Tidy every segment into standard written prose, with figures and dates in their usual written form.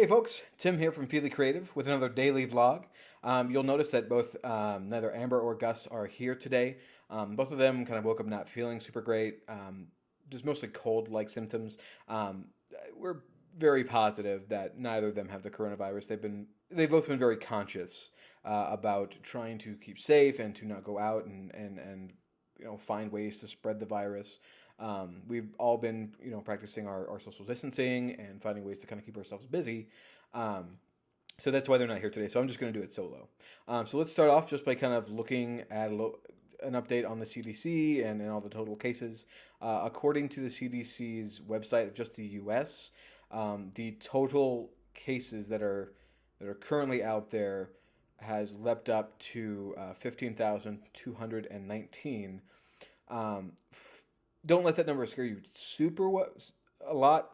Hey folks, Tim here from Fili Creative with another daily vlog. You'll notice that both neither Amber or Gus are here today. Both of them kind of woke up not feeling super great, just mostly cold-like symptoms. We're very positive that neither of them have the coronavirus. They've both been very conscious about trying to keep safe and to not go out and find ways to spread the virus. We've all been, practicing our social distancing and finding ways to kind of keep ourselves busy. So that's why they're not here today. So I'm just going to do it solo. So let's start off just by kind of looking at an update on the CDC and all the total cases. According to the CDC's website of just the U.S., the total cases that are currently out there has leapt up to 15,219. Don't let that number scare you a lot.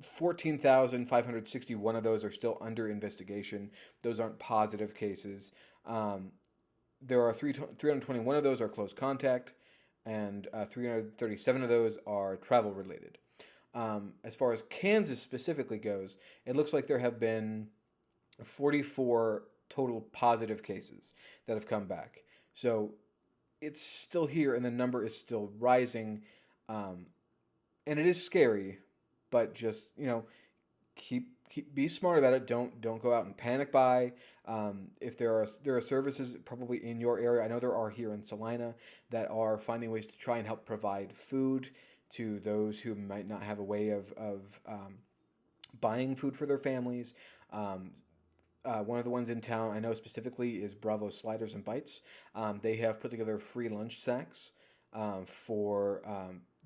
14,561 of those are still under investigation. Those aren't positive cases. There are 321 of those are close contact, and 337 of those are travel related. As far as Kansas specifically goes, it looks like there have been 44 total positive cases that have come back. So it's still here, and the number is still rising, and it is scary. But just be smart about it. Don't go out and panic buy. If there are services probably in your area, I know there are here in Salina, that are finding ways to try and help provide food to those who might not have a way of buying food for their families. One of the ones in town I know specifically is Bravo Sliders and Bites. They have put together free lunch snacks for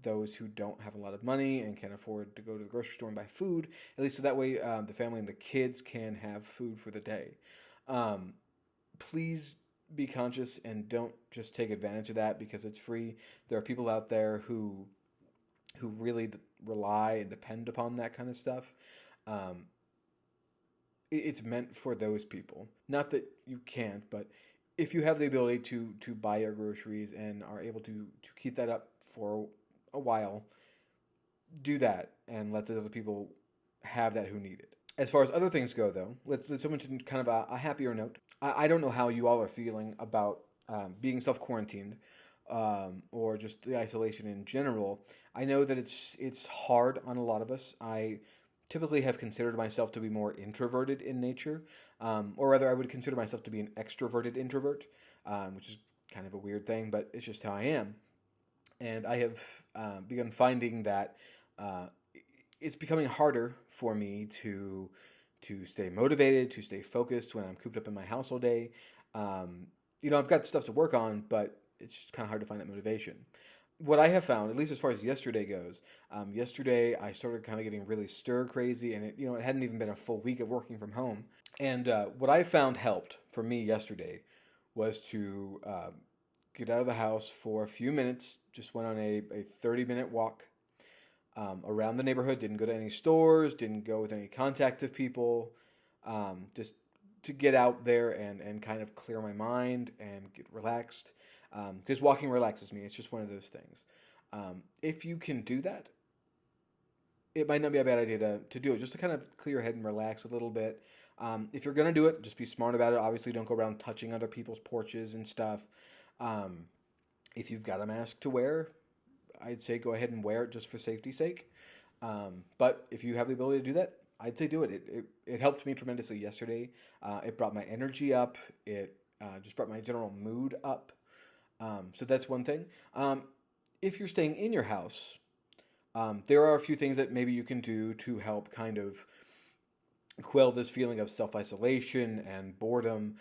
those who don't have a lot of money and can't afford to go to the grocery store and buy food, at least so that way the family and the kids can have food for the day. Please be conscious and don't just take advantage of that because it's free. There are people out there who really rely and depend upon that kind of stuff. It's meant for those people. Not that you can't, but if you have the ability to buy your groceries and are able to keep that up for a while, do that and let the other people have that who need it. As far as other things go, though, let's move to kind of a happier note. I don't know how you all are feeling about being self-quarantined or just the isolation in general. I know that it's hard on a lot of us. I typically have considered myself to be more introverted in nature, or rather I would consider myself to be an extroverted introvert, which is kind of a weird thing, but it's just how I am. And I have begun finding that it's becoming harder for me to stay motivated, to stay focused when I'm cooped up in my house all day. I've got stuff to work on, but it's kind of hard to find that motivation. What I have found, at least as far as yesterday goes, yesterday I started kind of getting really stir crazy, and it hadn't even been a full week of working from home. And what I found helped for me yesterday was to get out of the house for a few minutes. Just went on a 30-minute walk around the neighborhood. Didn't go to any stores. Didn't go with any contact of people. Just to get out there and kind of clear my mind and get relaxed. Because walking relaxes me. It's just one of those things. If you can do that, it might not be a bad idea to do it, just to kind of clear your head and relax a little bit. If you're going to do it, just be smart about it. Obviously, don't go around touching other people's porches and stuff. If you've got a mask to wear, I'd say go ahead and wear it just for safety's sake. But if you have the ability to do that, I'd say do it. It helped me tremendously yesterday. It brought my energy up. It just brought my general mood up. So that's one thing. If you're staying in your house, there are a few things that maybe you can do to help kind of quell this feeling of self-isolation and boredom.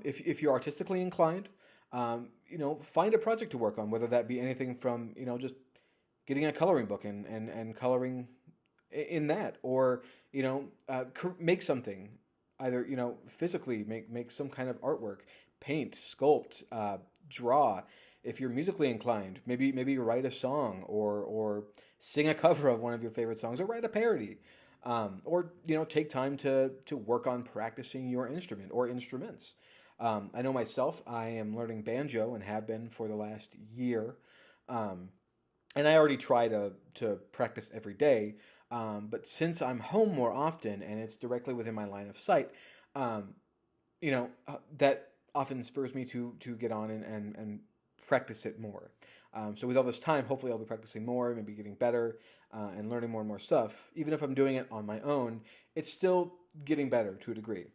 If you're artistically inclined, find a project to work on, whether that be anything from, just getting a coloring book and coloring in that, or, make something, either, physically make some kind of artwork, paint, sculpt, draw. If you're musically inclined, maybe write a song or sing a cover of one of your favorite songs, or write a parody, or take time to work on practicing your instrument or instruments. I know myself, I am learning banjo and have been for the last year, and I already try to practice every day. But since I'm home more often and it's directly within my line of sight, um, that often spurs me to get on and practice it more. So with all this time, hopefully I'll be practicing more, maybe getting better, and learning more and more stuff. Even if I'm doing it on my own, it's still getting better to a degree.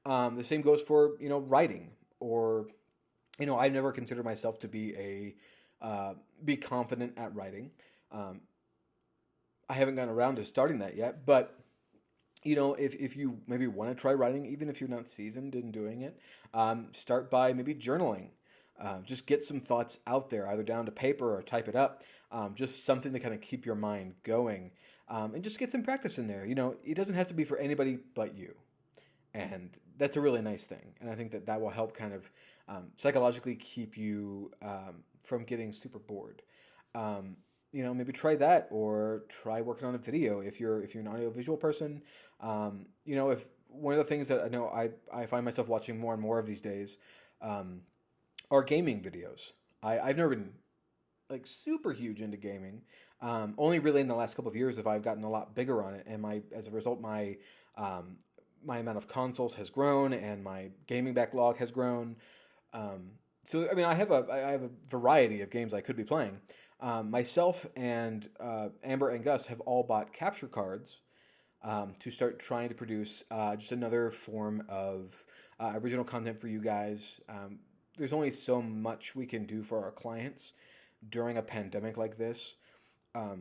The same goes for writing, or I never considered myself to be confident at writing. Um, I haven't gotten around to starting that yet, but if you maybe want to try writing, even if you're not seasoned in doing it, start by maybe journaling. Just get some thoughts out there, either down to paper or type it up. Just something to kind of keep your mind going, and just get some practice in there. It doesn't have to be for anybody but you, and that's a really nice thing. And I think that will help kind of psychologically keep you from getting super bored. Maybe try that, or try working on a video if you're an audiovisual person. If one of the things that I know I find myself watching more and more of these days are gaming videos. I've never been like super huge into gaming. Only really in the last couple of years have I gotten a lot bigger on it, and as a result, my amount of consoles has grown and my gaming backlog has grown. So I mean, I have a variety of games I could be playing. Myself and Amber and Gus have all bought capture cards to start trying to produce just another form of original content for you guys. There's only so much we can do for our clients during a pandemic like this. I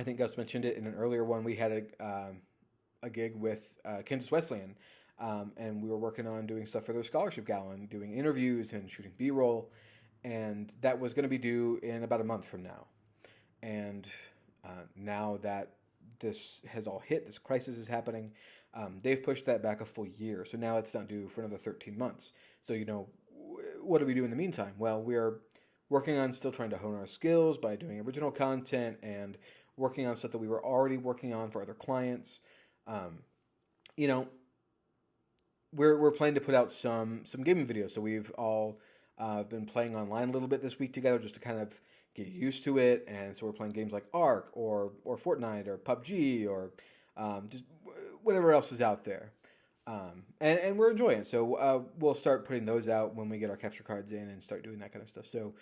think Gus mentioned it in an earlier one. We had a gig with Kansas Wesleyan, and we were working on doing stuff for their scholarship gala and doing interviews and shooting B-roll, and that was going to be due in about a month from now. And now that this has all hit, this crisis is happening, they've pushed that back a full year. So now it's not due for another 13 months. So, what do we do in the meantime? Well, we're working on still trying to hone our skills by doing original content and working on stuff that we were already working on for other clients. We're planning to put out some gaming videos. So we've all been playing online a little bit this week together just to kind of get used to it. And so we're playing games like Ark or Fortnite or PUBG or just whatever else is out there. And we're enjoying it. So we'll start putting those out when we get our capture cards in and start doing that kind of stuff. So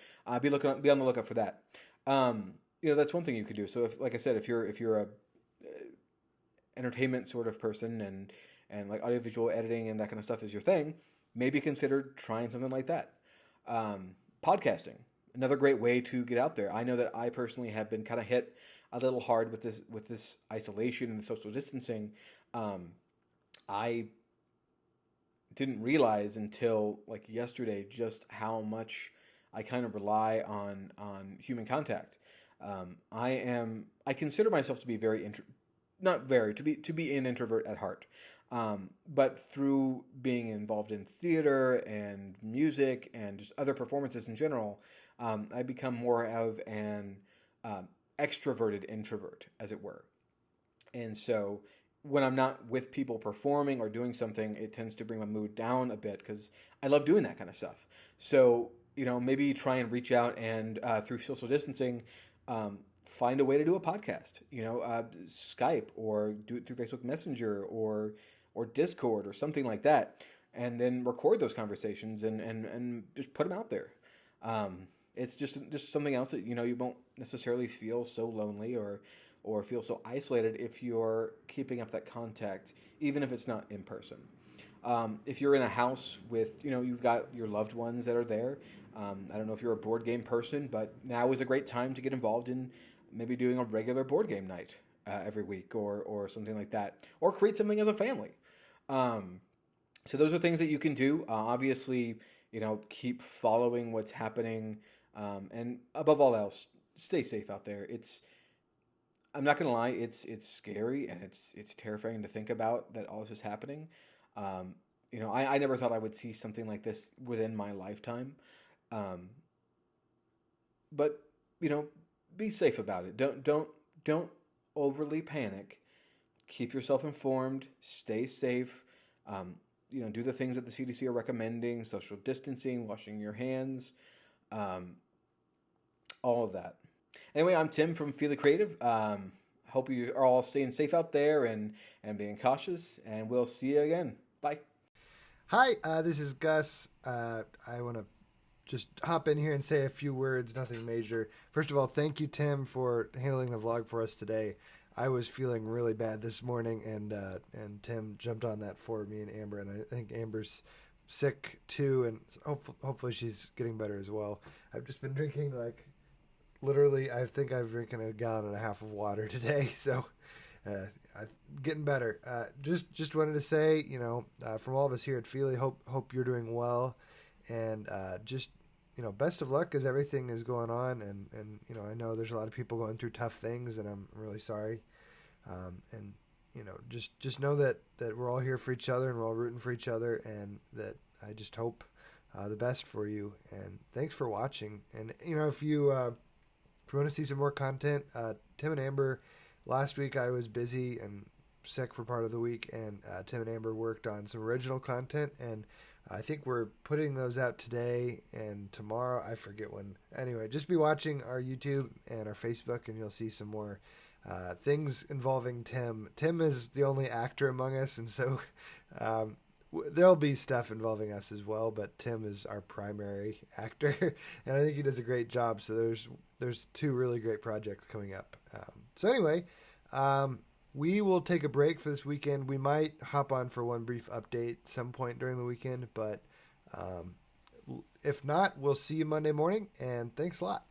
be on the lookout for that. That's one thing you could do. So if, like I said, if you're a entertainment sort of person and like audiovisual editing and that kind of stuff is your thing, maybe consider trying something like that. Podcasting, another great way to get out there. I know that I personally have been kind of hit a little hard with this isolation and the social distancing. I didn't realize until like yesterday just how much I kind of rely on human contact. I consider myself to be to be an introvert at heart. But through being involved in theater and music and just other performances in general, I become more of an extroverted introvert, as it were. And so when I'm not with people performing or doing something, it tends to bring my mood down a bit because I love doing that kind of stuff. So, maybe try and reach out and through social distancing, find a way to do a podcast, Skype, or do it through Facebook Messenger or Discord or something like that, and then record those conversations and just put them out there. It's just something else that, you won't necessarily feel so lonely or feel so isolated if you're keeping up that contact, even if it's not in person. If you're in a house with, you've got your loved ones that are there. I don't know if you're a board game person, but now is a great time to get involved in maybe doing a regular board game night every week or something like that, or create something as a family. So those are things that you can do. Obviously, keep following what's happening, and above all else, stay safe out there. I'm not gonna lie, it's scary and it's terrifying to think about that all this is happening. I never thought I would see something like this within my lifetime. But be safe about it. Don't overly panic. Keep yourself informed. Stay safe. Do the things that the CDC are recommending: social distancing, washing your hands, all of that. Anyway, I'm Tim from Fili Creative. hope you are all staying safe out there and being cautious. And we'll see you again. Bye. Hi, this is Gus. I want to just hop in here and say a few words, nothing major. First of all, thank you, Tim, for handling the vlog for us today. I was feeling really bad this morning, and Tim jumped on that for me and Amber, and I think Amber's sick too, and hopefully she's getting better as well. I've just been drinking literally, I think I've drinking a gallon and a half of water today, so I'm getting better. Just wanted to say, from all of us here at Fili, hope you're doing well, and just best of luck as everything is going on, and I know there's a lot of people going through tough things, and I'm really sorry, and just know that we're all here for each other, and we're all rooting for each other, and that I just hope the best for you, and thanks for watching. And if you want to see some more content, Tim and Amber, last week I was busy and sick for part of the week, and Tim and Amber worked on some original content, and I think we're putting those out today and tomorrow. I forget when. Anyway, just be watching our YouTube and our Facebook, and you'll see some more things involving Tim. Tim is the only actor among us, and so there'll be stuff involving us as well, but Tim is our primary actor, and I think he does a great job. So there's two really great projects coming up. So anyway, we will take a break for this weekend. We might hop on for one brief update some point during the weekend, but if not, we'll see you Monday morning, and thanks a lot.